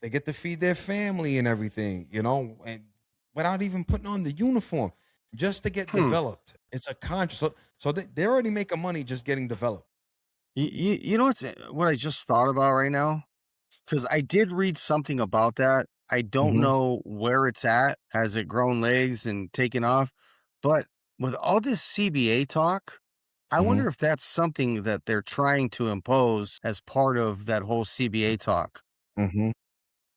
they get to feed their family and everything, you know, and without even putting on the uniform, just to get Hmm. developed. It's a contract. So they're already making money just getting developed. You know what I just thought about right now? Because I did read something about that. I don't Hmm. know where it's at. Has it grown legs and taken off? But with all this CBA talk, I Hmm. wonder if that's something that they're trying to impose as part of that whole CBA talk. Hmm.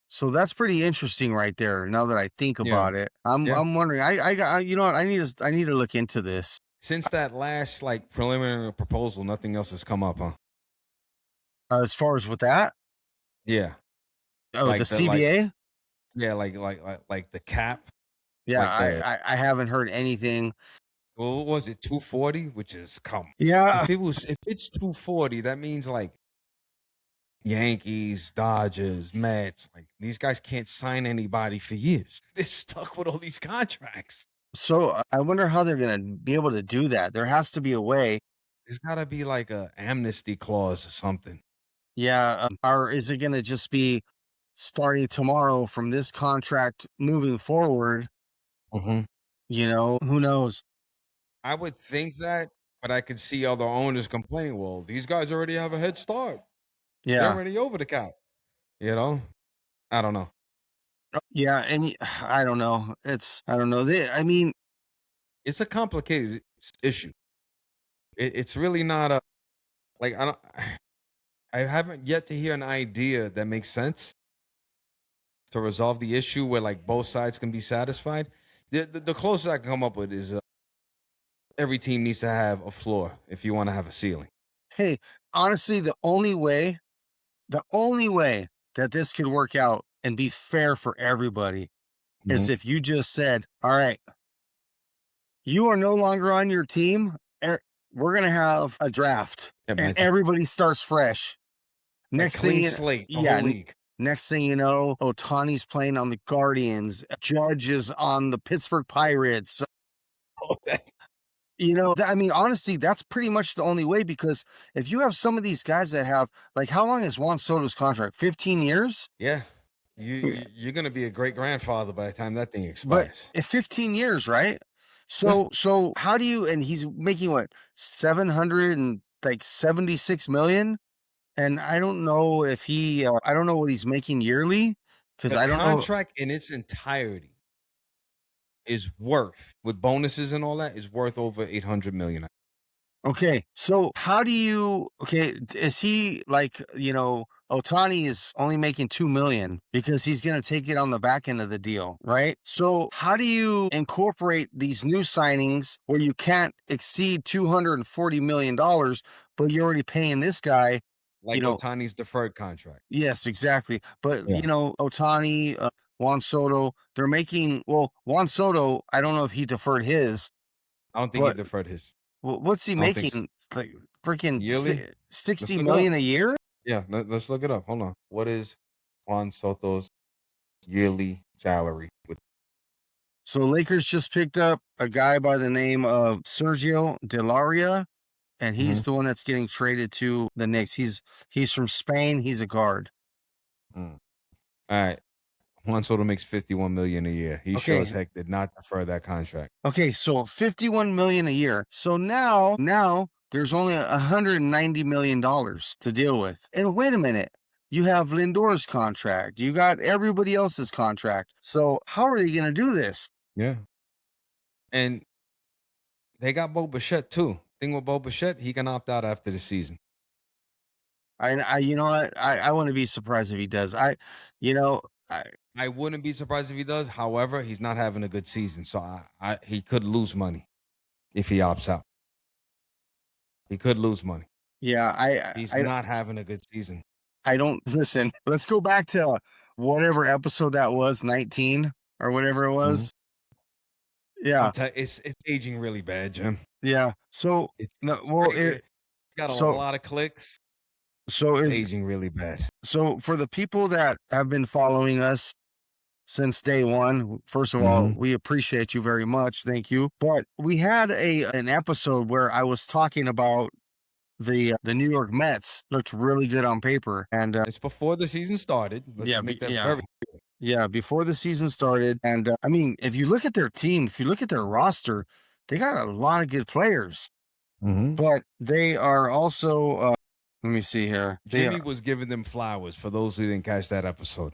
So that's pretty interesting right there. Now that I think Yeah. about it, Yeah. I'm wondering. I got you know what I need to look into this. Since that last like preliminary proposal, nothing else has come up, huh? As far as with that, Yeah, oh, the like the like CBA? yeah, like the cap, Yeah, like the I haven't heard anything. well, what was it 240? Which is come. Yeah, If it's 240, that means like Yankees, Dodgers, Mets, like these guys can't sign anybody for years. They're stuck with all these contracts. so I wonder how they're gonna be able to do that. There has to be a way. There's gotta be like a amnesty clause or something. Yeah, or is it gonna just be starting tomorrow from this contract moving forward? Mhm. Who knows? I would think that, but I could see other owners complaining, "Well, these guys already have a head start. They're Yeah, already over the cap." You know? I don't know. yeah, and I don't know. I don't know. I mean, It's a complicated issue. It's really not a like I don't I haven't yet to hear an idea that makes sense to resolve the issue where like both sides can be satisfied. The closest I can come up with is every team needs to have a floor if you want to have a ceiling. hey, honestly, the only way that this could work out and be fair for everybody is Mhm. if you just said, "All right, you are no longer on your team. We're gonna have a draft, Yeah, and man. everybody starts fresh." Like Next thing clean you, slate, the yeah. whole league. Next thing you know, Otani's playing on the Guardians. Judge is on the Pittsburgh Pirates. I mean, honestly, that's pretty much the only way because if you have some of these guys that have, like, how long is Juan Soto's contract? 15 years? Yeah. Yeah. You're gonna be a great grandfather by the time that thing But expires. if 15 years, right? Yeah. So how do you, and he's making what, 700 and like 76 million? And I don't know what he's making yearly because The I don't know. contract in its entirety is worth, with bonuses and all that, is worth over 800 million. Okay, so how do you is he like, Otani is only making 2 million because he's going to take it on the back end of the deal, right? So how do you incorporate these new signings where you can't exceed 240 million dollars, but you're already paying this guy, you Like know, Otani's deferred contract. yes, exactly. But Yeah. Otani, Juan Soto, they're making, well, Juan Soto, I don't know if he deferred his, I don't think he but deferred his. what's he I don't think making? It's like freaking yearly. Let's 60 look it up. million a year? Yeah, let's look it up. Hold on. What is Juan Soto's yearly salary? So Lakers just picked up a guy by the name of Sergio Delaria, and he's Mhm. the one that's getting traded to the Knicks. He's from Spain. He's a guard. Mm. All right. Juan Soto makes 51 million a year. He sure as Okay. heck did not defer that contract. Okay, so 51 million a year. So now there's only $190 million to deal with. And wait a minute. You have Lindor's contract. You got everybody else's contract. So how are they going to do this? Yeah. And they got Bo Bichette too. Thing with Bo Bichette, he can opt out after the season. You know what? I wouldn't be surprised if he does. You know, I, I wouldn't be surprised if he does. However, he's not having a good season, so he could lose money if he opts out. He could lose money. yeah, He's not having a good season. I don't listen. Let's go back to whatever episode that was, 19 or whatever it Mhm. was. Yeah, It's aging really bad, Jim. yeah. So It's no, well, great. It got a so lot of clicks. so It's is aging really bad. so for the people that have been following us since day one, first of all, Mhm. we appreciate you very much. Thank you. But we had an episode where I was talking about the New York Mets looked really good on paper, and It's before the season started. Let's yeah, just make that yeah, very yeah, before the season started. And I mean, if you look at their team, if you look at their roster, they got a lot of good players, Mhm. but they are also. Let me see here. Jimmy was giving them flowers for those who didn't catch that episode.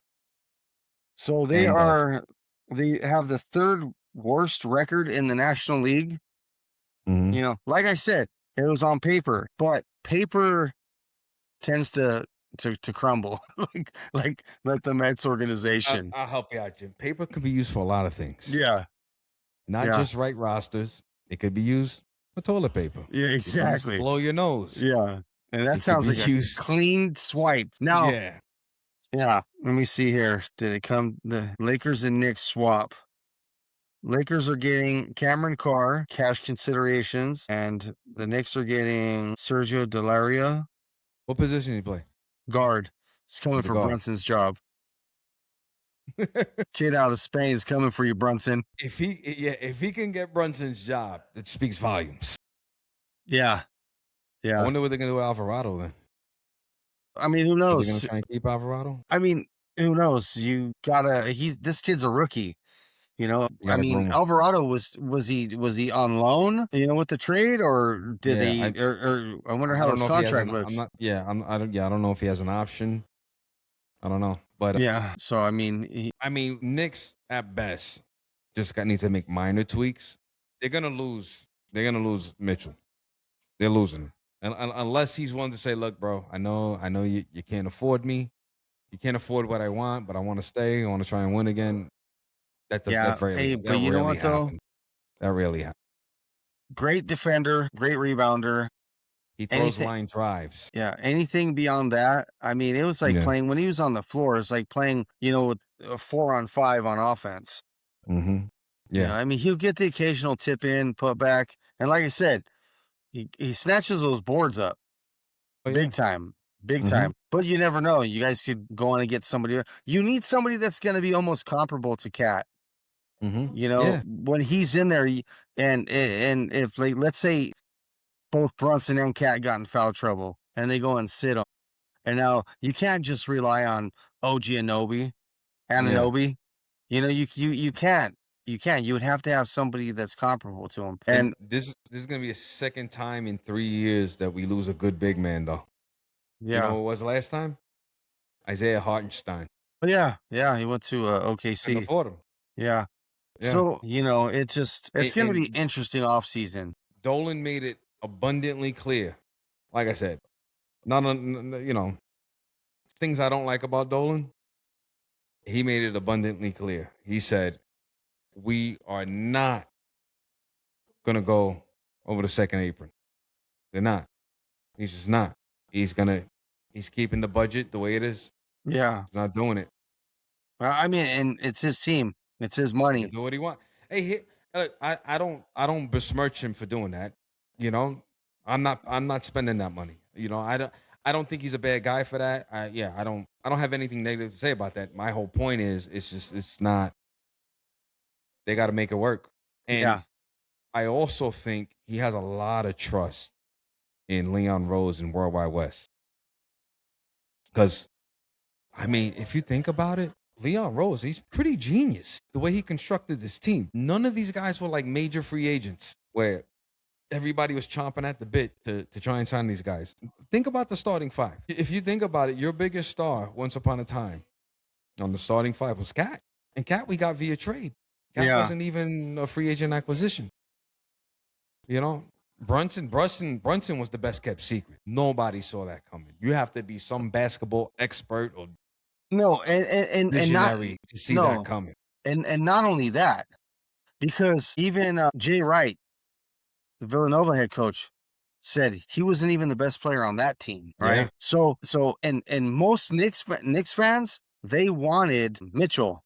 So they And are. They have the third worst record in the National League. Mhm. Like I said, it was on paper, but paper tends to crumble, like the Mets organization. I'll help you out, Jim. Paper can be used for a lot of things. Yeah, Not yeah, just write rosters. It could be used for toilet paper. Yeah, It comes exactly. below your nose. Yeah, and that It could sounds be like a used. clean swipe. Now, Yeah. yeah, let me see here. Did it come? The Lakers and Knicks swap. Lakers are getting Cameron Carr, cash considerations, and the Knicks are getting Sergio Delaria, What position you play? guard. It's coming He's a for guard. Brunson's job. Kid out of Spain is coming for you, Brunson. If he can get Brunson's job, it speaks volumes. Yeah, I yeah. wonder what they're gonna do with Alvarado then. I mean, who Are they gonna knows? try and keep Alvarado? I mean, who knows? You gotta. He's this kid's a rookie. You know, You I gotta mean, groom him. Alvarado was he on loan? You know, with the trade, or did Yeah, they? Or I wonder I how don't his know if he has contract an. I'm looks. not. Yeah, I don't know if he has an option. I don't know, but Yeah. So I mean, I mean, Knicks at best just got needs to make minor tweaks. They're gonna lose. They're gonna lose Mitchell. They're losing him, and unless he's willing to say, "Look, bro, I know you can't afford me. You can't afford what I want, but I want to stay. I want to try and win again." yeah. Hey, but That you know rarely what though? happens. That rarely happens. Great defender, great rebounder. He throws Anything. line drives. Yeah. Anything beyond that? I mean, it was like Yeah. playing when he was on the floor. It's like playing, with a 4-on-5 on offense. Mm-hmm. Yeah. I mean, he'll get the occasional tip in, put back, and like I said, he snatches those boards up. Oh yeah. Big time. Big Mm-hmm. time. But you never know. You guys could go on and get somebody. You need somebody that's going to be almost comparable to Cat. Mm-hmm. Yeah. When he's in there, and if like let's say both Brunson and Cat got in foul trouble, and they go and sit on, and now you can't just rely on OG Yeah. Ananobi. You can't. You can't. You would have to have somebody that's comparable to him. And And this is gonna be a second time in 3 years that we lose a good big man, though. You know yeah, what was the last time? Isaiah Hartenstein. but yeah, he went to Couldn't OKC. afford him. Yeah. Yeah. So, it's going to be And interesting off season. Dolan made it abundantly clear. Like I said, not things I don't like about Dolan. He made it abundantly clear. He said, "We are not gonna go over the second apron. They're not. He's just not. He's gonna. He's keeping the budget the way it is. Yeah. He's not doing it. I mean, and it's his team. It's his He can money. do what he wants. Hey, I don't besmirch him for doing that. You know, I'm not spending that money. I don't think he's a bad guy for that. I don't have anything negative to say about that. My whole point is it's not. They got to make it work. And Yeah. I also think he has a lot of trust in Leon Rose and Worldwide West. Because I mean, if you think about it, Leon Rose, he's pretty genius the way he constructed this team. None of these guys were like major free agents where everybody was chomping at the bit to try and sign these guys. Think about the starting five. If you think about it, your biggest star once upon a time on the starting five was Cat. And Cat we got via trade. Cat Yeah. wasn't even a free agent acquisition. You know, Brunson was the best kept secret. Nobody saw that coming. You have to be some basketball expert or No, and not visionary to see that no, coming. and not only that, because even Jay Wright, the Villanova head coach, said he wasn't even the best player on that team, right? Yeah. And most Knicks fans, they wanted Mitchell.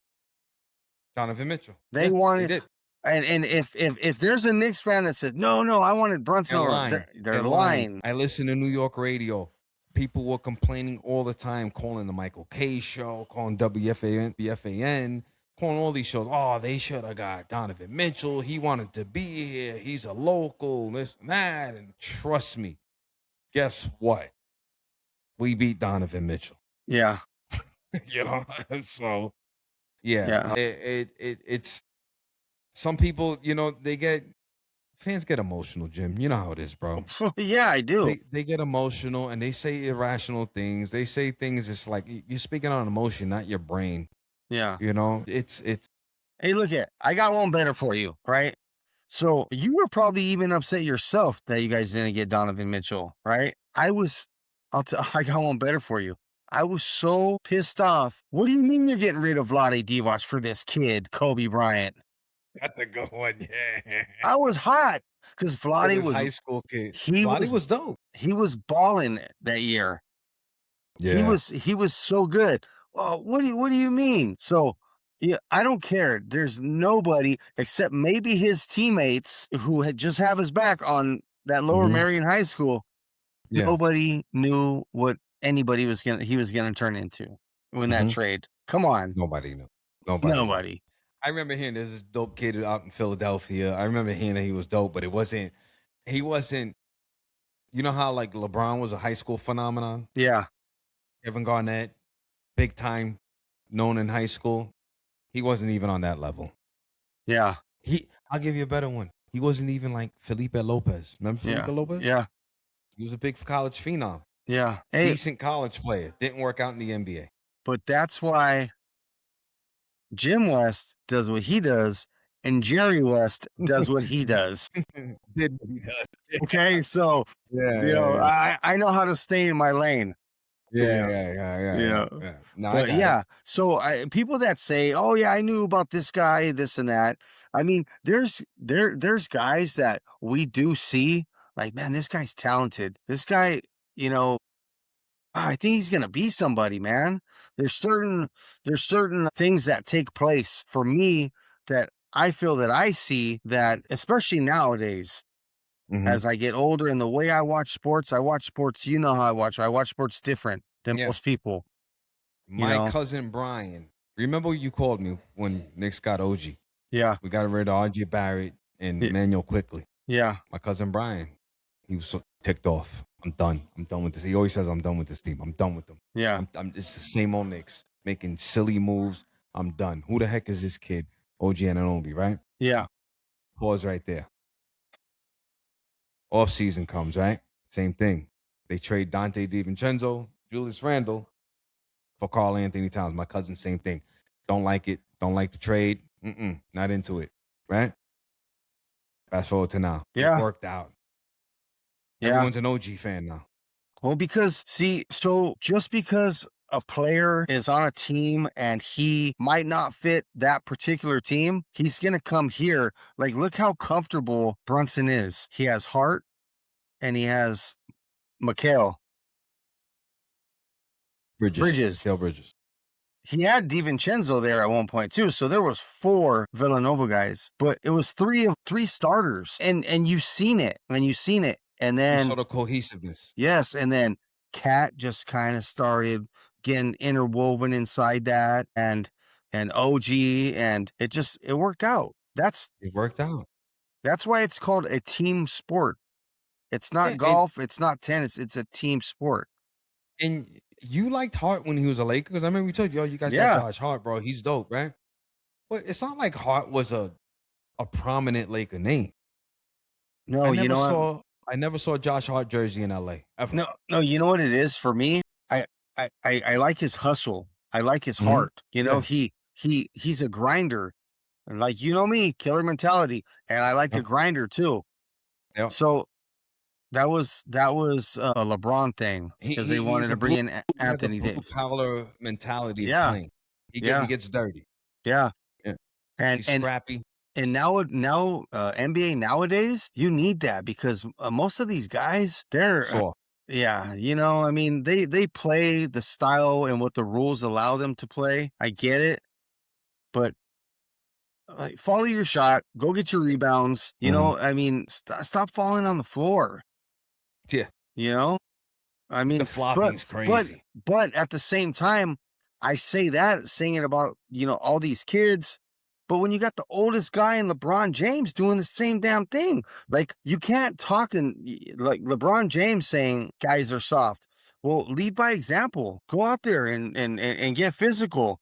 Donovan Mitchell. They Yeah, wanted, did. and if there's a Knicks fan that says no, I wanted Brunson, They're or lying. they're lying. I listen to New York radio. People were complaining all the time, calling the Michael K show, calling WFAN, calling all these shows. Oh, they should have got Donovan Mitchell. He wanted to be here. He's a local, this and that. And trust me, guess what? We beat Donovan Mitchell. Yeah, You know, so yeah, yeah, it's some people. Fans get emotional, Jim. You know how it is, bro. yeah, I do. They get emotional and they say irrational things. They say things. It's like you're speaking on emotion, not your brain. Yeah. You know, it's Hey, look at, I got one better for you, right? So you were probably even upset yourself that you guys didn't get Donovan Mitchell, right? I got one better for you. I was so pissed off. What do you mean you're getting rid of Vlade Divac for this kid, Kobe Bryant? That's a good one. Yeah. I was hot because It Vlade was was high school kid. he Vlade was was dope. he was balling that year. Yeah. He was so good. Well, what do you mean? So yeah, I don't care. There's nobody except maybe his teammates who had just have his back on that Lower Mhm. Marion High School. Yeah. Nobody knew what anybody was gonna turn into in that Mhm. trade. Come on, Nobody knew. Nobody knew. nobody. I remember hearing there's this dope kid out in Philadelphia. I remember hearing that he was dope, but he wasn't you know how like LeBron was a high school phenomenon? Yeah, Kevin Garnett, big time, known in high school. He wasn't even on that level. yeah, I'll give you a better one. He wasn't even like Felipe Lopez. Remember Felipe yeah, Lopez? yeah, He was a big college phenom, yeah. Hey, decent college player. Didn't work out in the NBA. but that's why Jim West does what he does, and Jerry West does what he does. Did what he does. Okay, so Yeah, you yeah, know, yeah. I know how to stay in my lane. Yeah, Yeah, yeah, yeah, yeah, you yeah, know. yeah. No, I But got it. yeah, so people that say, "Oh yeah, I knew about this guy, this and that." I mean, there's guys that we do see like, man, this guy's talented. This guy, you know, I think he's gonna be somebody, man. There's certain things that take place for me that I feel that I see that, especially nowadays, Mhm. as I get older and the way I watch sports, you know how I watch sports different than Yeah. most people, you My know? cousin Brian. Remember you called me when Knicks got OG? Yeah. We got rid of RJ Barrett and y- Manuel quickly. Yeah. My cousin Brian, he was so ticked off. I'm done. I'm done with this. He always says, I'm done with this team. I'm done with them. Yeah. It's the same old Knicks making silly moves. I'm done. Who the heck is this kid? OG Anunoby, right? Yeah. Pause right there. Off season comes, right? Same thing. They trade Dante DiVincenzo, Julius Randle for Carl Anthony Towns. My cousin, same thing. Don't like it. Don't like the trade. Not into it, right? Fast forward to now. It Yeah. worked out. Yeah. Everyone's an OG fan now. Well, because see, so just because a player is on a team and he might not fit that particular team, he's going to come here. Like, look how comfortable Brunson is. He has Hart and he has Mikhail Bridges, Bridges. Mikal Bridges. He had DiVincenzo there at one point too, so there was 4 Villanova guys, but it was 3 starters, and you've seen it, and You then saw the cohesiveness. yes, and then Cat just kind of started getting interwoven inside that, and OG, and it worked out. It worked out. That's why it's called a team sport. It's Yeah, not golf, it's not tennis, it's a team sport. and you liked Hart when he was a Laker because I remember we told you, oh, you guys got Yeah. Josh Hart, bro. He's dope, right? But it's not like Hart was a prominent Laker name. I No, you never know what? saw I never saw Josh Hart jersey in LA ever. No, you know what it is for me? I I like his hustle. I like his Mhm. heart. You know, Yeah. he's a grinder. And like you know me, killer mentality, and I like the Yep. grinder too. Yep. So that was a LeBron thing because they wanted He's a to bring blue in he has a Anthony blue Davis. collar mentality of Yeah, playing. He yeah, gets dirty. yeah. Yeah. And He's and scrappy. and now NBA nowadays, you need that because most of these guys, they're Soft. yeah, you know, I mean, they play the style and what the rules allow them to play. I get it, but follow your shot, go get your rebounds. You Mhm. know, I mean, stop falling on the floor. Yeah. You know, I The mean, but flopping's but crazy. but at the same time, I say that saying it about all these kids. But when you got the oldest guy in LeBron James doing the same damn thing, like you can't talk like LeBron James saying guys are soft. Well, lead by example. Go out there and get physical.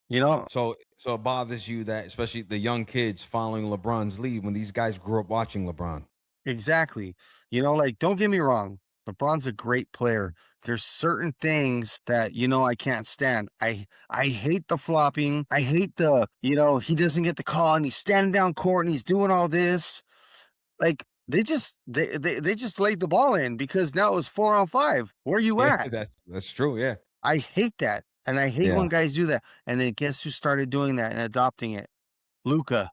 You know So it bothers you that especially the young kids following LeBron's lead when these guys grew up watching LeBron. exactly. Like don't get me wrong. LeBron's a great player. There's certain things that I can't stand. I hate the flopping. I hate the he doesn't get the call and he's standing down court and he's doing all this. Like, they just laid the ball in because now it was 4 on 5. Where you Yeah, at? that's true. Yeah. I hate that, and I hate Yeah. when guys do that, and then guess who started doing that and adopting it? Luca.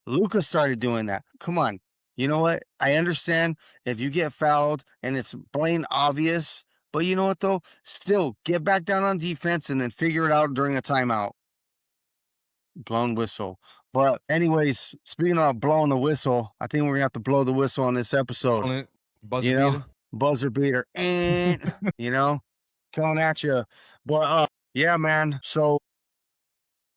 Luca started doing that. Come on. You know what? I understand if you get fouled and it's plain obvious, but you know what though? Still get back down on defense and then figure it out during a timeout. Blown whistle. But anyways, speaking of blowing the whistle, I think we're gonna have to blow the whistle on this episode. On it, buzzer You know, beater. buzzer beater, and you know, coming at you. But yeah, man. So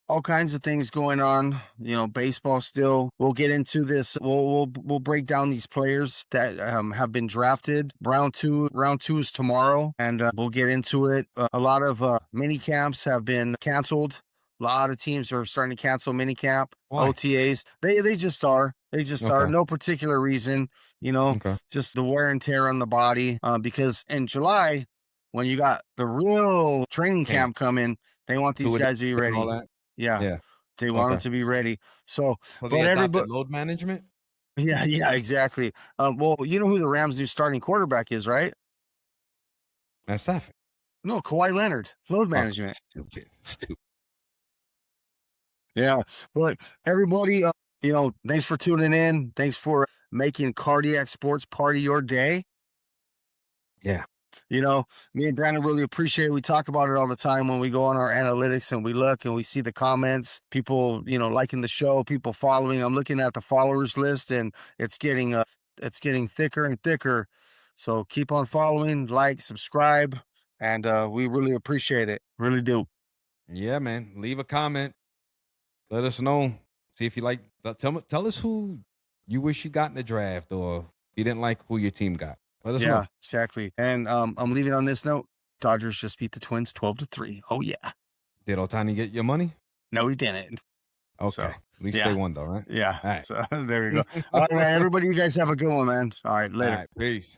all kinds of things going on. You know, baseball still. We'll get into this. We'll break down these players that have been drafted. Round two is tomorrow, and we'll get into it. A lot of mini camps have been canceled. A lot of teams are starting to cancel mini camp, Why? OTAs. They just are. They just are. Okay. No particular reason. You know, Okay. just the wear and tear on the body. Because in July, when you got the real training Camp. camp coming, they want these Two guys to be and all ready. that. Yeah, Yeah. they want them Okay. to be ready. So, So they but adopted everybody, load management. yeah, exactly. Well, you know who the Rams' new starting quarterback is, right? That's Stafford. No, Kawhi Leonard, load Oh, management. stupid. Stupid. Yeah, but everybody, you know, thanks for tuning in. Thanks for making cardiac sports part of your day. Yeah. You know, me and Brandon really appreciate it. We talk about it all the time when we go on our analytics and we look and we see the comments, people, you know, liking the show, people following. I'm looking at the followers list and it's getting thicker and thicker. So keep on following, like, subscribe, and we really appreciate it. Really do. Yeah, man. Leave a comment. Let us know. See if you like. Tell us who you wish you got in the draft, or if you didn't like who your team got. Let us know. Yeah, exactly. And I'm leaving on this note. Dodgers just beat the Twins 12-3. Oh yeah. Did Otani get your money? No, he didn't. Okay. So At least yeah. they won, though, right? Yeah. All right. So there we go. All right, everybody, you guys have a good one, man. All right, All later. right. Peace.